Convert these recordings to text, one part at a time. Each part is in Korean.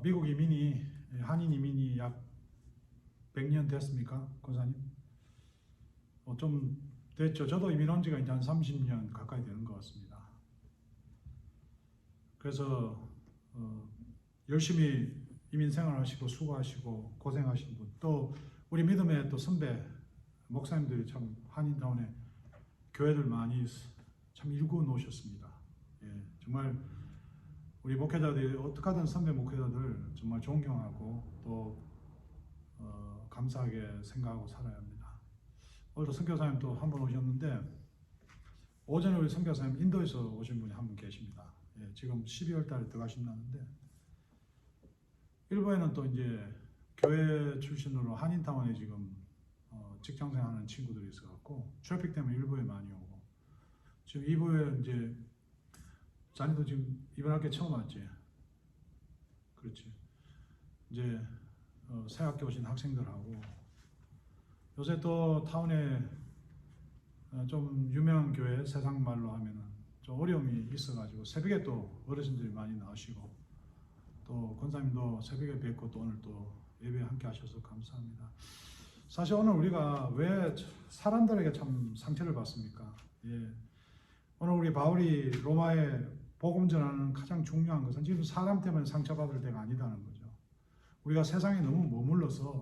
미국 이민이, 한인 이민이 약 100년 됐습니까, 권사님? 좀 됐죠. 저도 이민 온 지가 이제 한 30년 가까이 되는 것 같습니다. 그래서 열심히 이민 생활하시고 수고하시고 고생하신 분, 또 우리 믿음의 또 선배 목사님들이 참 한인타운에 교회들 많이 참 일구 놓으셨습니다. 예, 정말 우리 목회자들이 어떻게 하든 선배 목회자들 정말 존경하고 또 감사하게 생각하고 살아야 합니다. 오늘도 선교사님 또 한 분 오셨는데, 오전에 우리 선교사님 인도에서 오신 분이 한 분 계십니다. 예, 지금 12월 달에 들어가신다는데, 일부에는 또 이제 교회 출신으로 한인타운에 지금 직장생 하는 친구들이 있어갖고 트래픽 때문에 일부에 많이 오고, 지금 2부에 이제 자네도 지금 이번 학기 처음 왔지? 그렇지. 이제 새 학기 오신 학생들하고, 요새 또 타운에 좀 유명한 교회, 세상 말로 하면은 좀 어려움이 있어가지고 새벽에 또 어르신들이 많이 나오시고, 또 권사님도 새벽에 뵙고 또 오늘 또 예배 함께 하셔서 감사합니다. 사실 오늘 우리가 왜 사람들에게 참 상처를 받습니까? 예. 오늘 우리 바울이 로마에 복음 전하는 가장 중요한 것은 지금 사람 때문에 상처받을 때가 아니다는 거죠. 우리가 세상에 너무 머물러서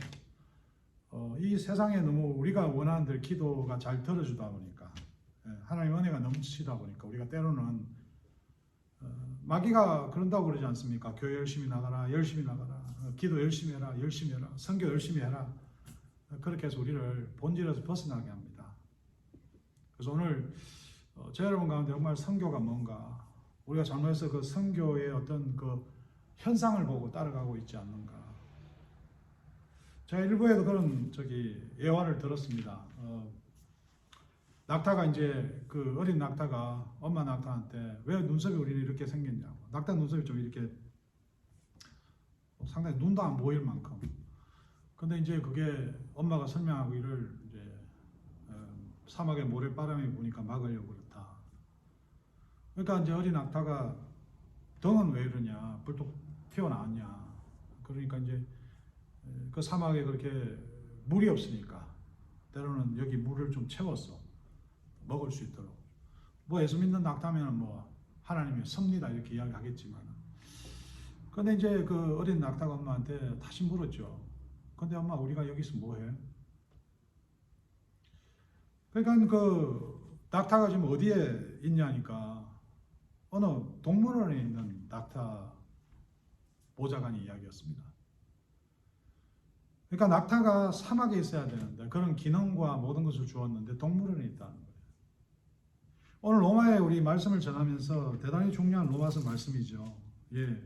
이 세상에 너무 우리가 원하는 대로 기도가 잘 들어주다 보니까, 하나님 은혜가 넘치다 보니까 우리가 때로는 마귀가 그런다고 그러지 않습니까? 교회 열심히 나가라, 열심히 나가라, 기도 열심히 해라, 열심히 해라, 선교 열심히 해라. 그렇게 해서 우리를 본질에서 벗어나게 합니다. 그래서 오늘 저 여러분 가운데 정말 선교가 뭔가, 우리가 장로에서 그 선교의 어떤 그 현상을 보고 따라가고 있지 않는가. 제가 일부에도 그런 예화를 들었습니다. 낙타가 이제 그 어린 낙타가 엄마 낙타한테 왜 눈썹이 우리는 이렇게 생겼냐고. 낙타 눈썹이 좀 이렇게 상당히 눈도 안 보일 만큼. 근데 이제 그게 엄마가 설명하기를 이제 사막에 모래바람이 부니까 막으려고 그렇다. 그러니까 이제 어린 낙타가 등은 왜 이러냐, 불뚝 튀어나왔냐. 그러니까 이제 그 사막에 그렇게 물이 없으니까 때로는 여기 물을 좀 채웠어. 먹을 수 있도록. 뭐 예수 믿는 낙타면 뭐 하나님이 섭니다 이렇게 이야기하겠지만, 근데 이제 그 어린 낙타가 엄마한테 다시 물었죠. 근데 엄마 우리가 여기서 뭐해? 그러니까 그 낙타가 지금 어디에 있냐니까 어느 동물원에 있는 낙타 보좌관이 이야기였습니다. 그러니까 낙타가 사막에 있어야 되는데 그런 기능과 모든 것을 주었는데 동물원에 있다는 거예요. 오늘 로마에 우리 말씀을 전하면서 대단히 중요한 로마서 말씀이죠. 예.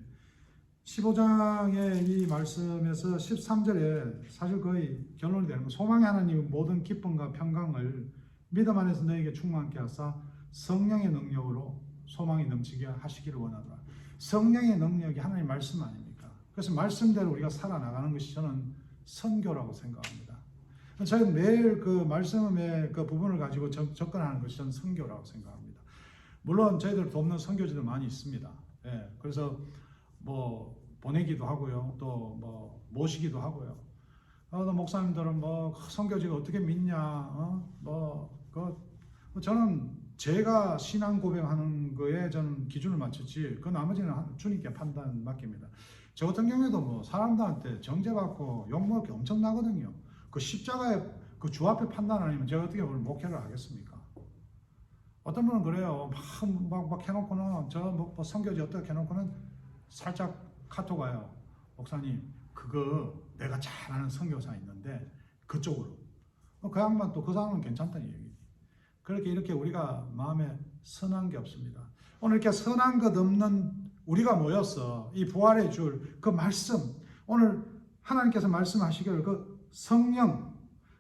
15장의 이 말씀에서 13절에 사실 거의 결론이 되는 거, 소망의 하나님은 모든 기쁨과 평강을 믿음 안에서 너에게 충만케 하사 성령의 능력으로 소망이 넘치게 하시기를 원하노라. 성령의 능력이 하나님 말씀 아닙니까? 그래서 말씀대로 우리가 살아나가는 것이 저는 선교라고 생각합니다. 저는 매일 그 말씀의 그 부분을 가지고 접근하는 것이 저는 선교라고 생각합니다. 물론 저희들 돕는 선교지들 많이 있습니다. 예, 그래서 뭐 보내기도 하고요, 또 뭐 모시기도 하고요. 목사님들은 뭐 선교지가 어떻게 믿냐, 저는 제가 신앙 고백하는 거에 저는 기준을 맞췄지, 그 나머지는 주님께 판단 맡깁니다. 저 같은 경우에도 뭐 사람들한테 정죄받고 욕먹을 게 엄청나거든요. 그 십자가에 그 주 앞에 판단 아니면 제가 어떻게 오늘 목회를 하겠습니까? 어떤 분은 그래요. 막 해놓고는 뭐 선교지 어떻게 해놓고는 살짝 카톡 와요. 목사님, 그거 내가 잘 아는 선교사 있는데 그쪽으로. 그 양반 또 그 사람은 괜찮다는 얘기지. 그렇게 이렇게 우리가 마음에 선한 게 없습니다. 오늘 이렇게 선한 것 없는 우리가 모였어. 이 부활의 줄, 그 말씀. 오늘 하나님께서 말씀하시기를 그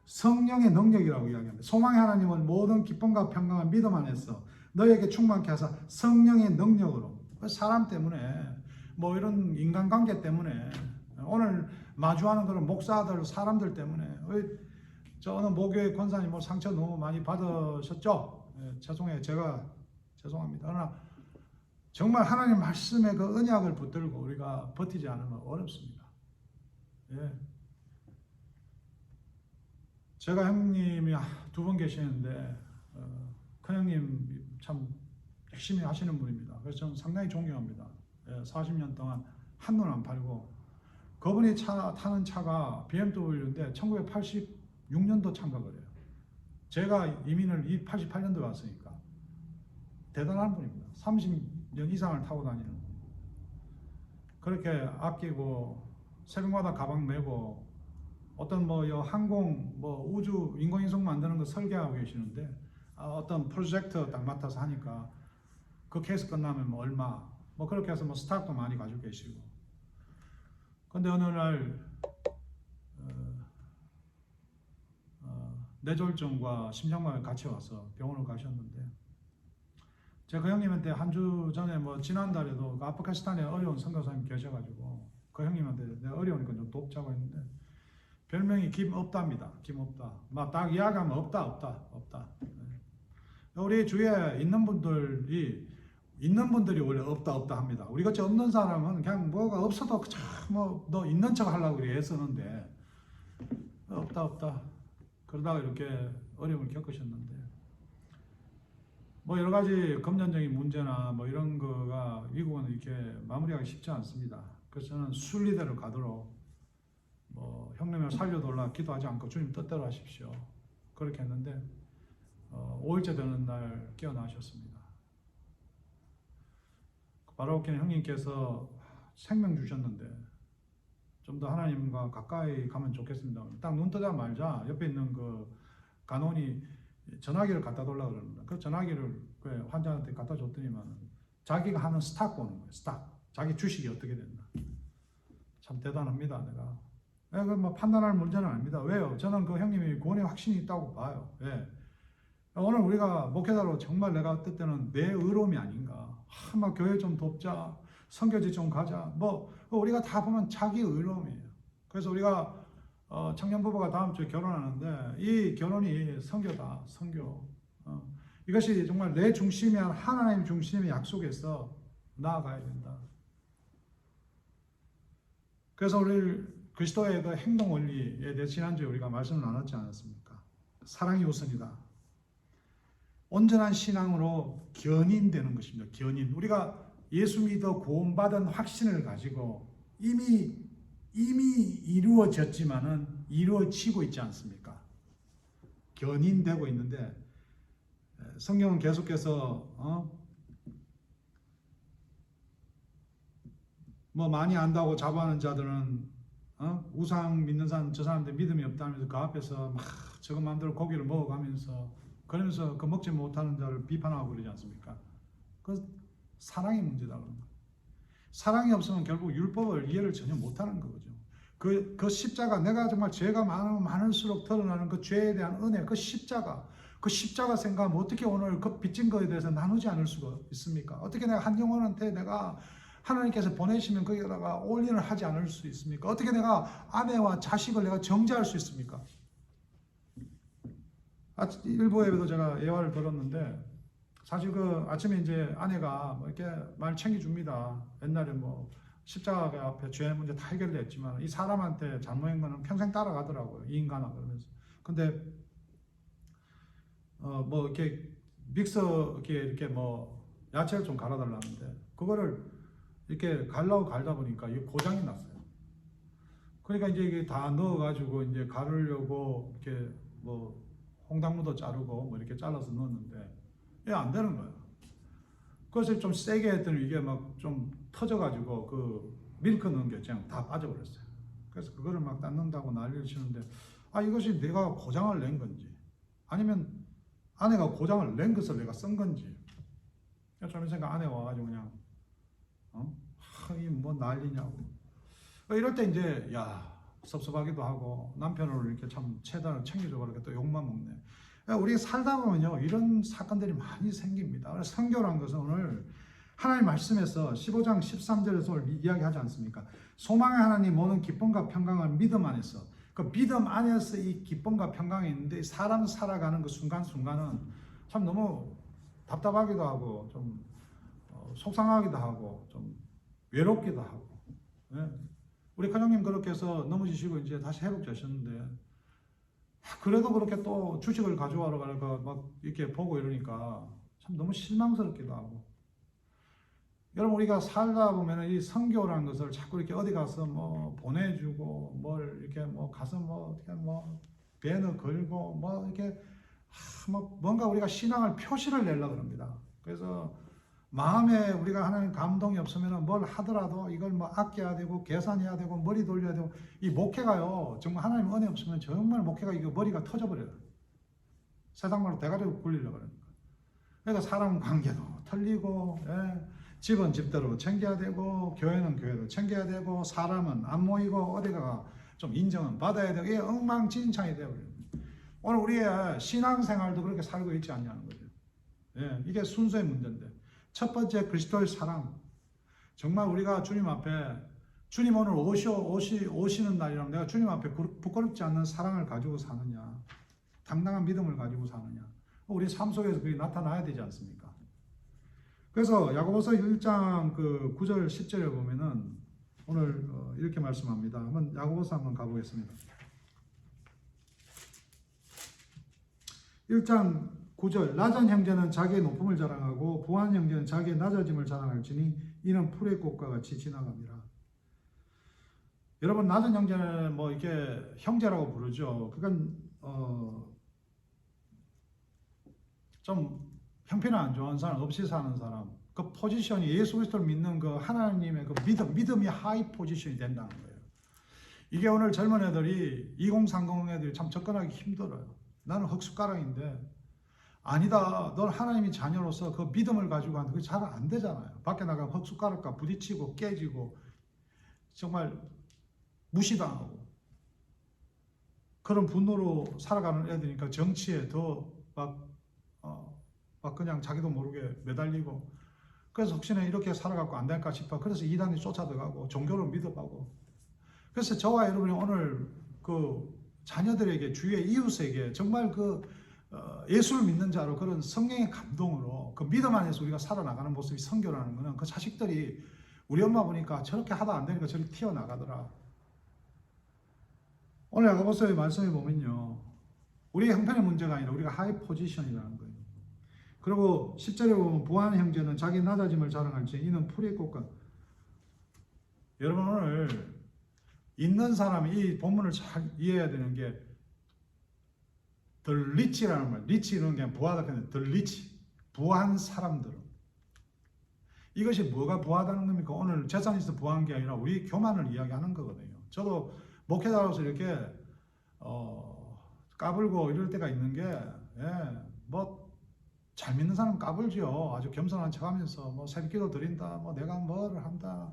성령의 능력이라고 이야기합니다. 소망의 하나님은 모든 기쁨과 평강과 믿음 안에서 너에게 충만케 하사 성령의 능력으로. 사람 때문에 뭐 이런 인간관계 때문에 오늘 마주하는 그런 목사들 사람들 때문에 저 어느 모교회 권사님 뭐 상처 너무 많이 받으셨죠? 네, 죄송합니다. 그러나 정말 하나님 말씀의 그 언약을 붙들고 우리가 버티지 않으면 어렵습니다. 예. 제가 형님이 두 분 계시는데 큰형님 참 열심히 하시는 분입니다. 그래서 저는 상당히 존경합니다. 40년 동안 한눈 안 팔고 그분이 타는 차가 BMW인데 1986년도 차인가 그래요. 제가 이민을 88년도에 왔으니까 대단한 분입니다. 30년 이상을 타고 다니는 분. 그렇게 아끼고 새벽마다 가방 메고 어떤 항공 우주 인공위성 만드는 거 설계하고 계시는데 어떤 프로젝트 딱 맡아서 하니까 그 케이스 끝나면 얼마 그렇게 해서 스탁도 많이 가지고 계시고. 근데 어느 날 뇌졸중과 심장마비 같이 와서 병원을 가셨는데 제가 그 형님한테 한 주 전에 지난달에도 그 아프가니스탄에 어려운 선교사님 계셔가지고 그 형님한테 내가 어려우니까 좀 돕자고 했는데 별명이 김없다입니다. 김없다. 막 딱 이야기하면 없다. 우리 주위에 있는 분들이 원래 없다 합니다. 우리 같이 없는 사람은 그냥 뭐가 없어도 너 있는 척 하려고 그래 애쓰는데 없다. 그러다가 이렇게 어려움을 겪으셨는데 여러 가지 금전적인 문제나 이런 거가 미국은 이렇게 마무리하기 쉽지 않습니다. 그래서 저는 순리대로 가도록 형님을 살려달라 기도하지 않고 주님 뜻대로 하십시오. 그렇게 했는데 5일째 되는 날 깨어나셨습니다. 바로 웃기는 형님께서 생명 주셨는데 좀 더 하나님과 가까이 가면 좋겠습니다. 딱 눈 뜨자마자 옆에 있는 그 간호원이 전화기를 갖다 달라고 그럽니다. 그 전화기를 그 환자한테 갖다 줬더니만 자기가 하는 스탁 보는 거예요. 스탁. 자기 주식이 어떻게 된다. 참 대단합니다. 내가 판단할 문제는 아닙니다. 왜요? 저는 그 형님이 구원의 확신이 있다고 봐요. 예. 오늘 우리가 목회자로 정말 내가 뜻대로는 내 의로움이 아닌가. 교회 좀 돕자. 선교지 좀 가자. 우리가 다 보면 자기 의로움이에요. 그래서 우리가 청년 부부가 다음 주에 결혼하는데 이 결혼이 선교다. 선교. 이것이 정말 내 중심이 아니라 하나님 중심의 약속에서 나아가야 된다. 그래서 우리 그리스도의 그 행동 원리에 대해 지난주에 우리가 말씀을 나눴지 않았습니까? 사랑이 우선이다. 온전한 신앙으로 견인되는 것입니다. 견인. 우리가 예수 믿어 구원받은 확신을 가지고 이미 이루어졌지만은 이루어지고 있지 않습니까? 견인되고 있는데 성경은 계속해서 많이 안다고 자부하는 자들은 우상 믿는 사람 저 사람들 믿음이 없다면서 그 앞에서 막 저거 마음대로 고기를 먹어가면서 그러면서 그 먹지 못하는 자를 비판하고 그러지 않습니까? 그 사랑의 문제다 그런 거예요. 사랑이 없으면 결국 율법을 이해를 전혀 못하는 거죠. 그 십자가 내가 정말 죄가 많으면 많을수록 드러나는 그 죄에 대한 은혜 그 십자가 생각하면 어떻게 오늘 그 빚진 거에 대해서 나누지 않을 수가 있습니까? 어떻게 내가 한 영혼한테 내가 하나님께서 보내시면 거기다가 올인을 하지 않을 수 있습니까? 어떻게 내가 아내와 자식을 내가 정죄할 수 있습니까? 일부 예배도 제가 예화를 들었는데 사실 그 아침에 이제 아내가 이렇게 많이 챙겨줍니다. 옛날에 십자가 앞에 죄 문제 다 해결됐지만 이 사람한테 잘못한 거는 평생 따라가더라고요. 이 인간아 그러면서. 근데 이렇게 믹서기에 이렇게 야채를 좀 갈아달라는데 그거를 이렇게 갈다 보니까 이게 고장이 났어요. 그러니까 이제 이게 다 넣어가지고 이제 가르려고 이렇게 홍당무도 자르고 이렇게 잘라서 넣었는데 이게 안 되는 거예요. 그래서 좀 세게 했더니 이게 좀 터져가지고 그 밀크 넣은 게 그냥 다 빠져버렸어요. 그래서 그거를 닦는다고 난리를 치는데 이것이 내가 고장을 낸 건지 아니면 아내가 고장을 낸 것을 내가 쓴 건지 좀 생각 아내가 와가지고 그냥 이 난리냐고 이럴 때 이제 섭섭하기도 하고 남편을 이렇게 참 최대한 챙겨주고 이렇게 또 욕만 먹네. 우리가 살다 보면요 이런 사건들이 많이 생깁니다. 그래서 선교란 것은 오늘 하나님 말씀에서 15장 13절에서 오늘 이야기하지 않습니까? 소망의 하나님 모든 기쁨과 평강을 믿음 안에서 그 믿음 안에서 이 기쁨과 평강이 있는데 사람 살아가는 그 순간순간은 참 너무 답답하기도 하고 좀 속상하기도 하고 좀 외롭기도 하고. 예. 우리 큰형님 그렇게 해서 넘어지시고 이제 다시 회복되셨는데 그래도 그렇게 또 주식을 가져와러 가니까 막 이렇게 보고 이러니까 참 너무 실망스럽기도 하고. 여러분 우리가 살다 보면 이 선교라는 것을 자꾸 이렇게 어디 가서 뭐 보내주고 뭘 이렇게 뭐 가서 뭐 어떻게 뭐 배너 걸고 뭐 이렇게 뭐 뭔가 우리가 신앙을 표시를 내려고 그럽니다. 그래서 마음에 우리가 하나님 감동이 없으면 뭘 하더라도 이걸 뭐 아껴야 되고 계산해야 되고 머리 돌려야 되고 이 목회가요 정말 하나님 은혜 없으면 정말 목회가 이거 머리가 터져버려요. 세상 말로 대가리로 굴리려고 그러니까. 그러니까 사람 관계도 틀리고 집은 집대로 챙겨야 되고 교회는 교회도 챙겨야 되고 사람은 안 모이고 어디가 좀 인정은 받아야 되고 이게 엉망진창이 되어버려요. 오늘 우리의 신앙생활도 그렇게 살고 있지 않냐는 거죠. 이게 순서의 문제인데 첫 번째 그리스도의 사랑. 정말 우리가 주님 앞에 주님 오늘 오시는 날이라면 내가 주님 앞에 부끄럽지 않는 사랑을 가지고 사느냐, 당당한 믿음을 가지고 사느냐. 우리 삶 속에서 그게 나타나야 되지 않습니까? 그래서 야고보서 1장 그 9절 10절에 보면은 오늘 이렇게 말씀합니다. 한번 야고보서 한번 가보겠습니다. 1장 9절 낮은 형제는 자기의 높음을 자랑하고 부한 형제는 자기의 낮아짐을 자랑할지니 이는 풀의 꽃과 같이 지나갑니다. 여러분 낮은 형제는 뭐 이렇게 형제라고 부르죠. 그건 좀 형편이 안 좋은 사람, 없이 사는 사람, 그 포지션이 예수 그리스도를 믿는 그 하나님의 그 믿음이 하이 포지션이 된다는 거예요. 이게 오늘 젊은 애들이 2030 애들이 참 접근하기 힘들어요. 나는 흙숟가락인데 아니다. 넌 하나님의 자녀로서 그 믿음을 가지고 하는데 그게 잘 안 되잖아요. 밖에 나가면 흙숟가락과 부딪히고 깨지고 정말 무시당하고 그런 분노로 살아가는 애들이니까 정치에 더 막 그냥 자기도 모르게 매달리고 그래서 혹시나 이렇게 살아갖고 안 될까 싶어. 그래서 이단이 쫓아들어가고 종교를 믿어가고. 그래서 저와 여러분이 오늘 그 자녀들에게 주위의 이웃에게 정말 그 예수를 믿는 자로 그런 성령의 감동으로 그 믿음 안에서 우리가 살아나가는 모습이 선교라는 것은 그 자식들이 우리 엄마 보니까 저렇게 하다 안 되니까 저렇게 튀어나가더라. 오늘 야고보서의 말씀에 보면요. 우리의 형편의 문제가 아니라 우리가 하이 포지션이라는 거예요. 그리고 10절에 보면 부한 형제는 자기 낮아짐을 자랑할지 이는 풀의 꽃과. 여러분 오늘 있는 사람이 이 본문을 잘 이해해야 되는 게 the rich라는 말. rich는 그냥 부하다. 그냥 the rich. 부한 사람들은. 이것이 뭐가 부하다는 겁니까? 오늘 재산이 있어 부한 게 아니라 우리 교만을 이야기하는 거거든요. 저도 목회자로서 이렇게 까불고 이럴 때가 있는 게 뭐 잘 믿는 사람 까불죠. 아주 겸손한 척하면서 뭐 새벽기도 드린다, 뭐 내가 뭐를 한다,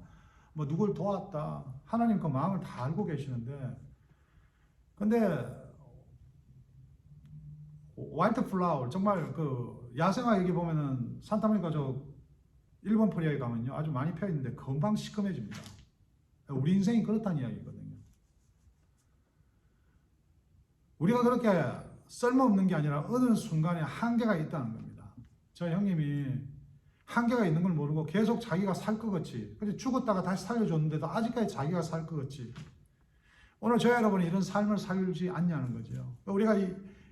뭐 누굴 도왔다. 하나님 그 마음을 다 알고 계시는데, 근데 화이트 플라워 정말 그 야생화 여기 보면은 산타모니카 저 일본 프리하게 가면요 아주 많이 펴 있는데 금방 시커매집니다. 우리 인생이 그렇다는 이야기거든요. 우리가 그렇게 쓸모없는 게 아니라 어느 순간에 한계가 있다는 겁니다. 저 형님이 한계가 있는 걸 모르고 계속 자기가 살 것 같이, 근데 죽었다가 다시 살려줬는데도 아직까지 자기가 살 것 같이. 오늘 저 여러분이 이런 삶을 살지 않냐는 거죠. 우리가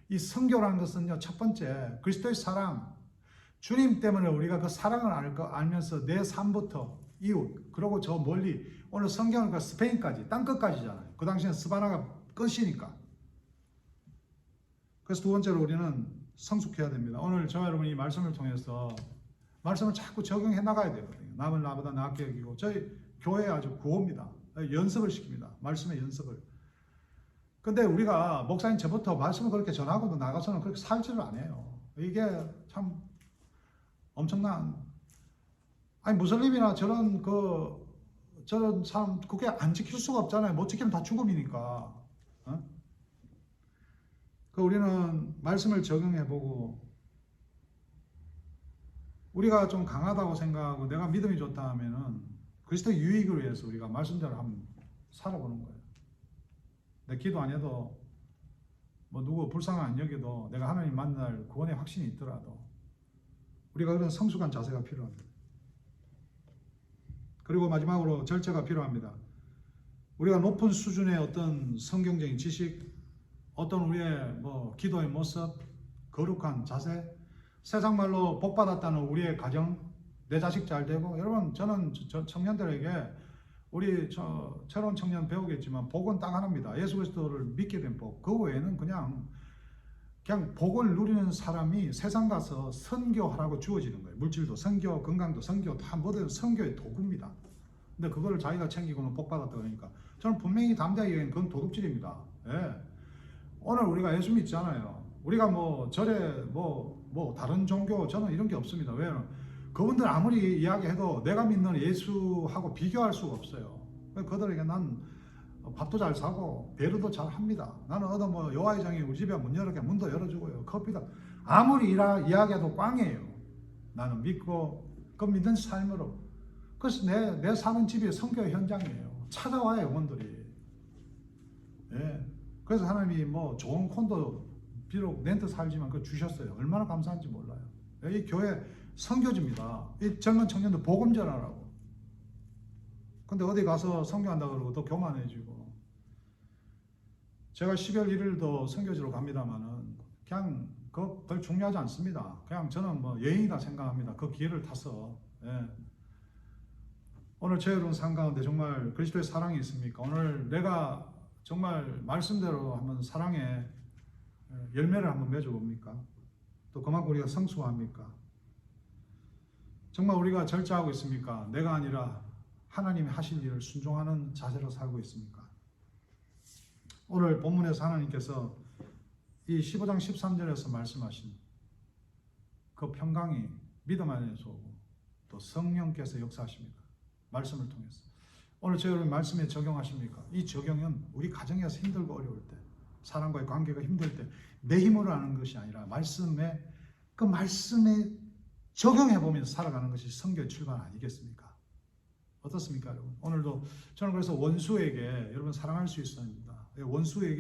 이 선교라는 것은요, 첫 번째 그리스도의 사랑, 주님 때문에 우리가 그 사랑을 알면서 내 삶부터 이웃, 그리고 저 멀리, 오늘 성경은 그 스페인까지, 땅끝까지잖아요. 그 당시엔 스바나가 끝이니까. 그래서 두 번째로 우리는 성숙해야 됩니다. 오늘 저와 여러분이 이 말씀을 통해서 말씀을 자꾸 적용해 나가야 되거든요. 남을 나보다 낫게 여기고. 저희 교회 아주 구호입니다. 연습을 시킵니다. 말씀의 연습을. 근데 우리가 목사님 저부터 말씀을 그렇게 전하고도 나가서는 그렇게 살지를 않아요. 이게 참 엄청난, 아니 무슬림이나 저런 사람 그게 안 지킬 수가 없잖아요. 못 지키면 다 죽음이니까. 우리는 말씀을 적용해보고 우리가 좀 강하다고 생각하고 내가 믿음이 좋다 하면은 그리스도 유익을 위해서 우리가 말씀대로 한번 살아보는 거예요. 내 기도 안 해도 뭐 누구 불쌍한 안 여겨도 내가 하나님 만날 구원의 확신이 있더라도 우리가 그런 성숙한 자세가 필요합니다. 그리고 마지막으로 절제가 필요합니다. 우리가 높은 수준의 어떤 성경적인 지식, 어떤 우리의 기도의 모습, 거룩한 자세, 세상 말로 복 받았다는 우리의 가정, 내 자식 잘 되고, 여러분 저는 청년들에게 우리 새로운 청년 배우겠지만 복은 딱 하나입니다. 예수 그리스도를 믿게 된 복. 그 외에는 그냥 복을 누리는 사람이 세상 가서 선교하라고 주어지는 거예요. 물질도 선교, 건강도 선교, 다 모든 선교의 도구입니다. 근데 그거를 자기가 챙기고는 복 받았다 그러니까 저는 분명히 담대하게 얘기하는 그건 도둑질입니다. 예. 오늘 우리가 예수 믿잖아요. 우리가 절에 다른 종교 저는 이런 게 없습니다. 왜냐면 그분들 아무리 이야기해도 내가 믿는 예수하고 비교할 수가 없어요. 그들에게 난 밥도 잘 사고 배려도 잘 합니다. 나는 여호와의 종이 우리 집에 문 열게 문도 열어주고요. 커피도 아무리 이야기해도 꽝이에요. 나는 믿고 그 믿는 삶으로. 그래서 내 사는 집이 선교 현장이에요. 찾아와요 영혼들이. 예. 그래서 하나님이 좋은 콘도 비록 렌트 살지만 그거 주셨어요. 얼마나 감사한지 몰라요. 이 교회 선교지입니다. 이 젊은 청년들 복음 전하라고. 근데 어디 가서 선교한다 그러고 또 교만해지고. 제가 12월 1일도 선교지로 갑니다만은 그냥 그거 별 중요하지 않습니다. 그냥 저는 여행이다 생각합니다. 그 기회를 타서. 예. 오늘 제 여러분 삶 가운데 정말 그리스도의 사랑이 있습니까? 오늘 내가 정말 말씀대로 한번 사랑의 열매를 한번 맺어봅니까? 또 그만큼 우리가 성숙합니까? 정말 우리가 절제하고 있습니까? 내가 아니라 하나님이 하실 일을 순종하는 자세로 살고 있습니까? 오늘 본문에서 하나님께서 이 15장 13절에서 말씀하신 그 평강이 믿음 안에서 오고 또 성령께서 역사하십니다. 말씀을 통해서. 오늘 저 여러분 말씀에 적용하십니까? 이 적용은 우리 가정에서 힘들고 어려울 때, 사람과의 관계가 힘들 때 내 힘으로 하는 것이 아니라 말씀에 적용해 보면서 살아가는 것이 선교의 출발 아니겠습니까? 어떻습니까, 여러분? 오늘도 저는 그래서 원수에게 여러분 사랑할 수 있습니다. 원수에게